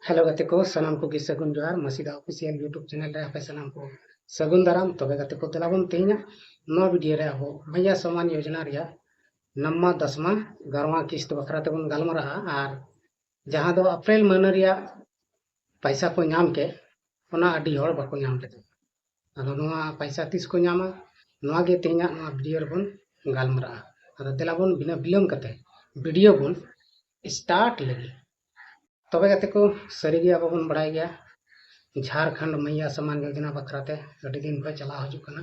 Hello गते को सनम को सगुन जोहार मसीदा ऑफिशियल यूट्यूब चैनल रे आपे सनम को सगुन दाराम तबे गते को तेलाबन तेहिना नो वीडियो रे आबो मैया समान योजना रिया नम्मा दसमा गरवा किस्त बखरा तेबन गालमरा आर जहां दो अप्रैल महीना रिया पैसा को नाम के ओना अडी हर बाको नाम के अदो नोआ पैसा तीस को नामा नोआ गे तेहिना नोआ वीडियो रे बन गालमरा अदो तेलाबन बिना बिलम कते वीडियो बन स्टार्ट लगी तबे गते को सरीगे अब बन बड़ाई गया झारखंड मैया समान योजना बखराते अभी दिन खो चला हजूकना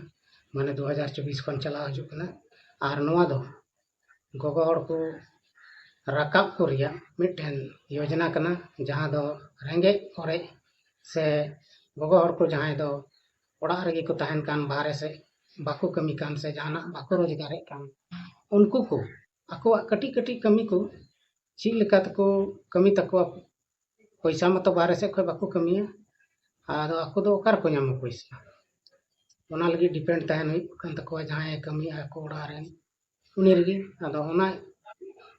माने 2024 खन चला हजूकना आर नोआ दो गोगो हड़ को राकाब को रिया मिटन योजना कना जहां दो रेंगे ओरे से गोगो हड़ को जहां दो ओड़ा रेगी को तहन कान बाहरे से बाको कमी कान से जाना बाको रोजगार कान उनको को आको कटी कटी कमी को ची लेका तको कमी तको पैसा मत बाहरे से खो बाको कमिया आदो आको दो ओकार को नाम पैसा ओना लगी डिपेंड तहन हुई कन तको जहां कमी आको ओड़ा रे उनी रगी आदो ओना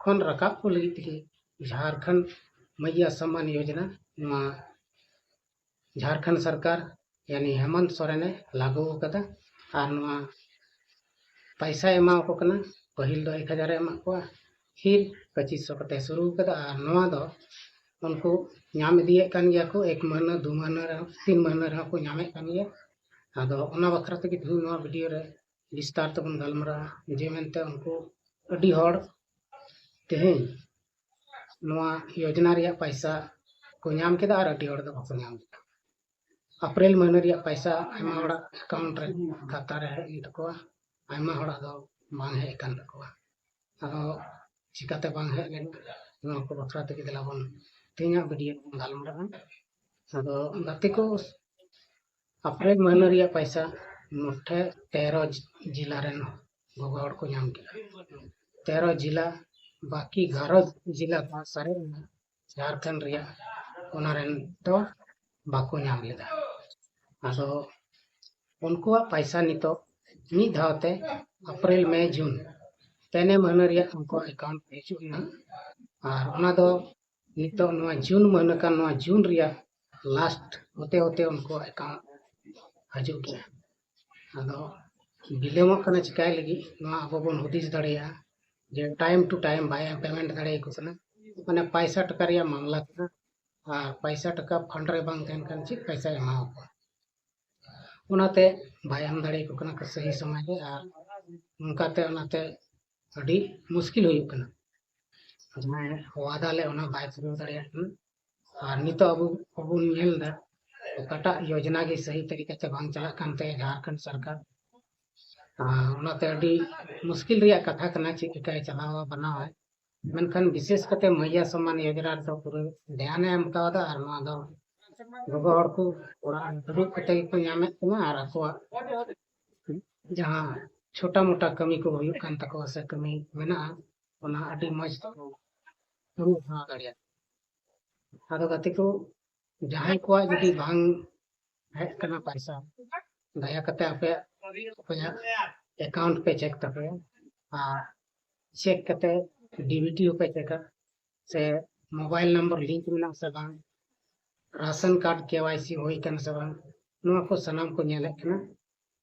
खन रकाब को लगी थी झारखंड मैया सम्मान योजना मा झारखंड सरकार यानी हेमंत सोरेन लागू कदा आर नुआ पैसा एमा को कना पहिल दो 1000 एमा को फिर 2500 कते शुरू कदा आर नुआ दो उनको नाम दिए कान गया को 1 महीना 2 महीना 3 महीना रहा को नामे कान गया आदो ओना बखरा ते कि नुआ वीडियो रे विस्तार तबन गलमरा जे मेनते उनको अडी हड़ तेहें नुआ योजना रिया पैसा को नाम केदा आर अडी हड़ दो बको नाम अप्रैल महीना रिया पैसा आयमा हड़ा अकाउंट रे खाता रे हेज तको आयमा हड़ा दो बांग हे कान तको आदो चिकाते बांग हे लेन नुआ को बखरा ते कि दिलाबन तेना वीडियो गलमरा आदो गते को अप्रैल महीना रिया पैसा मुठे 13 जिला रे गोगो हड़ को नाम के 13 जिला बाकी 11 जिला सारे झारखंड रिया ओना रेन तो बाको नाम लेदा आदो उनको पैसा नितो मी धावते अप्रैल मई जून तेने महीना रिया उनको अकाउंट हिजुना आर ओना दो नितो नोआ जून महीना का नोआ जून रिया लास्ट होते होते उनको अकाउंट हजू गया आदो बिलम कना चिकाय लगी नोआ अब बन हुदिस दड़िया जे time to time by payment दड़े को कना माने पैसा टका रिया मामला कना आर पैसा टका फंड रे बांग तहन कान चिक पैसा एमाओ को उनाते बाय हम दड़े को कना सही समय रे आर उनकाते उनाते अडी मुश्किल हुई कना जहां वादा ले उना बाय पूरा दड़िया आर नितो अब नेल दा कटा योजना की सही तरीके से बांग चला कानते झारखंड सरकार उनाते अडी मुश्किल रिया कथा कना चिक काय चलावा बनावा मेनखान विशेष कते मैया सम्मान योजना तो पूरे ध्यान एम कादा आर मा दो गोगो हड़ को ओड़ा दुड़ुब कते को नामे कना आर को जहां छोटा मोटा कमी को हुई कान तको से कमी मेना ओना अडी मज तो हा गड़िया आदो गते को जहां को जदी बांग है कना पैसा दया कते आपे अपना अकाउंट पे चेक तपे आ चेक कते डीबीटी पे चेक से मोबाइल नंबर लिंक में से बांग राशन कार्ड केवाईसी होई कन से बांग नुआ को सनाम को नेले कना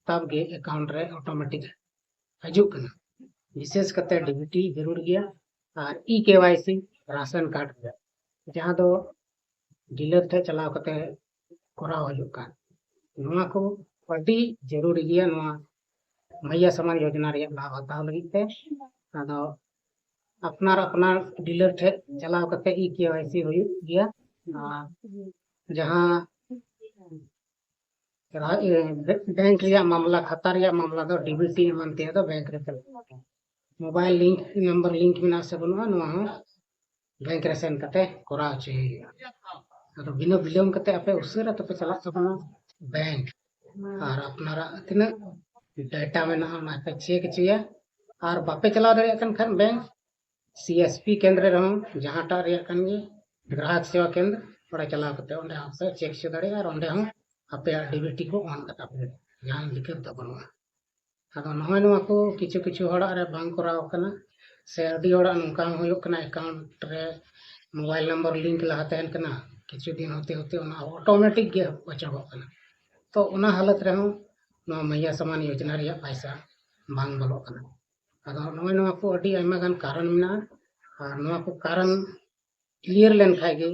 तब गे अकाउंट रे ऑटोमेटिक हजू कना विशेष कते डीबीटी जरूर गया और ई केवाईसी राशन कार्ड गया जहां दो डीलर थे चलाव कते कोरा हजू का नुआ को अडी जरूर गया नुआ मैया समान योजना रे लाभ हताव लगी ते आदो अपना डीलर थे चलाव कते ई केवाईसी हुई गया जहां बैंक रिया मामला खाता रिया मामला दो डीबीटी मानते हैं तो बैंक रे चला मोबाइल लिंक नंबर लिंक बिना से बनवा नुआ बैंक रे सेन कते कोरा चाहिए अरो बिना बिलम कते आपे उसरा तपे चला सबना बैंक और अपना तिना डाटा में ना पे चेक चाहिए और बापे चला दड़े कन खान बैंक सीएसपी केंद्र रहो जहां टा रे कन गे ग्राहक सेवा केंद्र पड़ा चला करते ओंडे आपे चेक से दड़े और ओंडे हम आपे डीबीटी को ऑन करता पे जहां लिखत दबनवा आदो नय नवा को किछु किछु हड़ा रे बांग कराव कना से अडी हड़ा नका होयो कना अकाउंट रे मोबाइल नंबर लिंक लहा तहन कना किछु दिन होते होते ऑटोमेटिक गे अचड़गो तो उना हालत रहो मैया समान योजना रे पैसा बांग बोलो अदो नवा को अडी आयमा गान कारण मेना और नवा को कारण क्लियर लेन खाएगी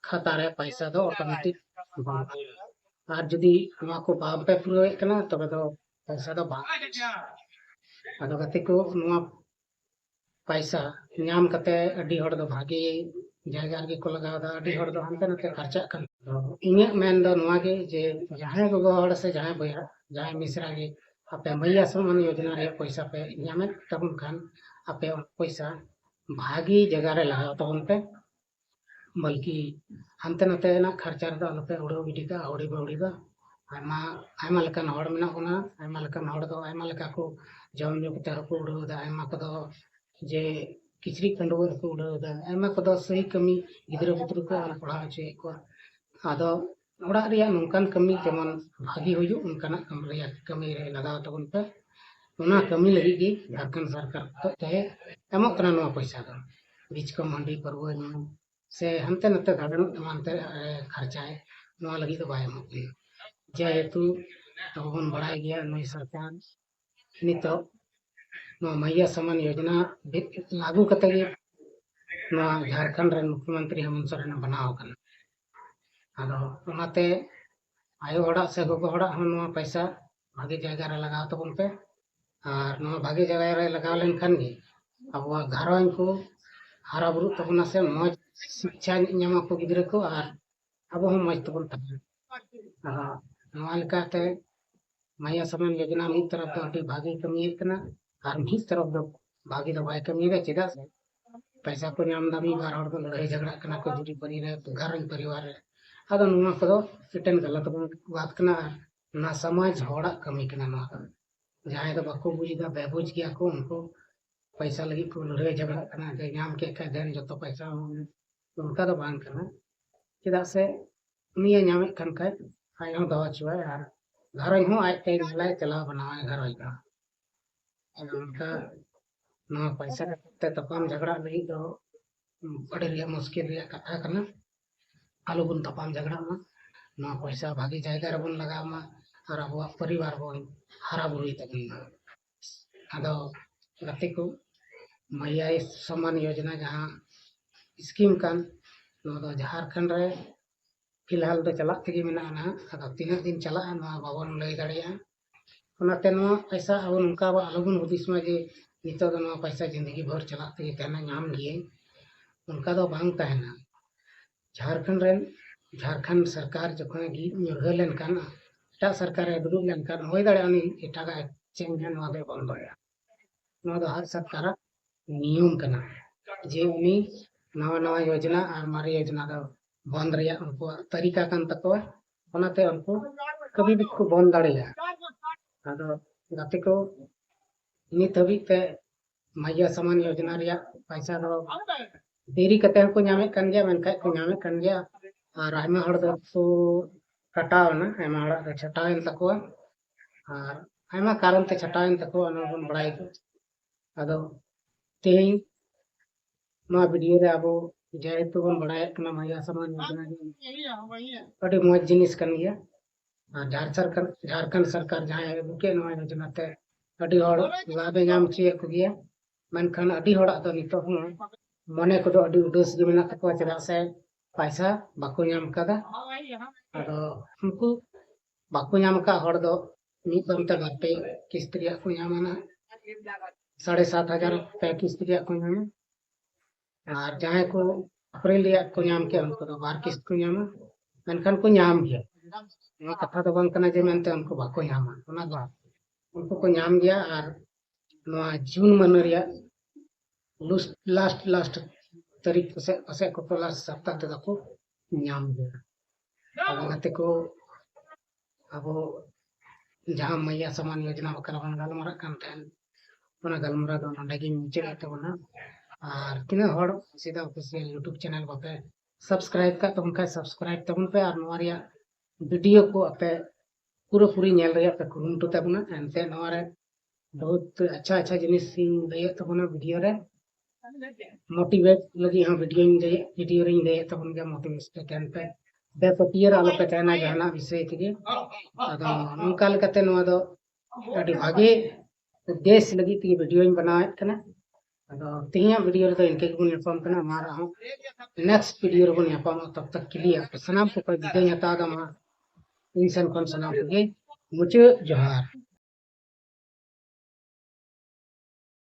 खाता रे पैसा दो ऑटोमेटिक बांग और जदी नवा को बाम पे पूरे कना तबे दो पैसा दो बांग अदो गति को नवा पैसा नाम कते अडी हड़ दो भागी जायगा गे को लगाव दा अडी हड़ दो हनते नते खर्चा कन इने मेन दो नवा गे जे जहां गो हड़ से जहां बया जहां मिश्रा गे आपे मैया समान योजना रे पैसा पे नामे तबन खान आपे पैसा भागी जगह रे लगाव तबन पे बल्कि हनते नते ना खर्चा रे दो अलपे उड़ो गिडी का औड़ी बौड़ी दा आयमा आयमा लेकन हड़ मेना कोना आयमा लेकन हड़ दो आयमा लेका को जम जो कते को उड़ो दा आयमा को दो जे किचरी कंडोर को उड़ो दा आयमा को दो सही कमी गिदरा पुत्र को पढ़ा चे को आदो ओड़ा रिया नोंकान कमी जेमन भागी होयो उनकाना कमी रे लगाव तबन पे उना कमी लगी गी झारखंड सरकार तो चाहे एमो कना नवा पैसा दो बीच को मंडी परवो से हनते नते गार्डन मानते खर्चा है नवा लगी तो बाय एमो जेहेतु तबन बड़ाई गया नई सरकार नितो मैया समान योजना लागू कते झारखंड मुख्यमंत्री हेमंत सोरेन बनाव कना आदो ओनाते आयो हड़ा से गोगो हड़ा पैसा भागी जगह रे लगाव तबन पे और भागी जगह रे लगाव लेन खान गे अब घरवान को हारा बुरु तबना से मज शिक्षा नामा को गिद्रा को और अब हम मज तबन तबन मैया समान योजना मिद तरफ दो अभी भागी कमी कना और मिद तरफ दो भागी दो बाय कमी रे चेदा से पैसा को नाम दा मी बार हड़ दो लड़ाई झगड़ा कना को जुड़ी परी रे घर परिवार रे अदो नुआ को इटन गलत बात कना ना समाज हड़ा कमी कना ना जहां दो बाको बुझदा बेबुझ गया को उनको पैसा लगी को लड़ाई झगड़ा कना जे नाम के का देन जो पैसा उनका दो बांग कना चेदा से उनिया नामे कन का आयो दवा चुआ यार घर हो आए ते लाए चला बनावे घर होइगा उनका ना पैसा ते तपम झगड़ा नहीं दो बड़े रिया मुश्किल रिया कथा कना आलू बन तपम झगड़ा मा ना पैसा भागी जायगा रे बन लगा मा और अब परिवार बन हरा बुरी तबन अदो गति को मैया समान योजना जहां स्कीम कान नो दो झारखंड रे फिलहाल तो चला तगी मेना ना अदो तीन दिन चला ना बाबन लई दाड़िया ओनाते नो पैसा अब उनका आलबन हुदिस में जे नितो दो नो पैसा जिंदगी भर चला तगी कहना नाम गिए उनका दो बांग कहना झारखंड सरकार जखन निर्भर लेन कान एटा सरकार दुरुब लेन कान होय दाड़े उनी एटा का चेंज नवा दे बंदोया नवा दो हर सरकार नियम कना जे उनी नवा नवा योजना और मारी योजना दो बंद रिया उनको तरीका कान तको ओनाते उनको कभी भी को बंद दाड़ेया आदो गाते को नित हबी पे मैया समान योजना रिया पैसा दो देरी कते को नामे कन गया मनका को नामे कन गया और आयमा हड़ दो तो कटाव ना आयमा हड़ दो छटावन तको और आयमा कारण ते छटावन तको अनबन बड़ाई को अदो तेई मा वीडियो रे अब जेहेतु बन बड़ाय कना मैया समान योजना अडी मौज जिनिस कन गया और झारखंड सरकार जहां बुके नवा योजना ते अडी हड़ लाभे नाम चे को गया मनखान अडी हड़ा दो नितो मने को अडी उदास गे मेना तको चेदा से पैसा बाको नाम कदा अदो उनको बाको नाम का हड़ दो मिद बंता गते किस्त्रिया को नामना 7,500 पे किस्त्रिया को नाम और जहां को अप्रैल रिया को नाम के उनको दो बार किस्त को नाम मनखान को नाम गया ना कथा तो बंग कना जे मेनते उनको बाको नामा ओना दो उनको को नाम गया और नवा जून मन रिया लास्ट तारीख से को लास्ट सप्ताह तक को नाम गया अब को अब जहां मैया समान योजना बकरा बन गलमरा कान थान ओना गलमरा दो नडगी मुचे तबना और तिना हड़ सीधा ऑफिशियल यूट्यूब चैनल पे सब्सक्राइब का तबन का सब्सक्राइब तबन पे और नवा रिया वीडियो को अपे पूरी नेल रिया पे कुरुंटू तबना एनते नवा रे बहुत अच्छा जिनिस दे तबना वीडियो रे मोटिवेट लगी हाँ वीडियो रिंग दे तो उनके मोटिवेशन कैन पे बेपतियर आलो पे कहना जाना विषय थी अदो नोकाल कते नो अदो अडी भागे देश लगी ती वीडियो बनाए कना अदो तिया वीडियो तो इनके गुण इन्फॉर्म करना हमारा हम नेक्स्ट वीडियो को यहाँ पाऊँ तब तक के लिए सनाम को कोई विजय हता दमा इंसान कौन सनाम मुझे जोहार।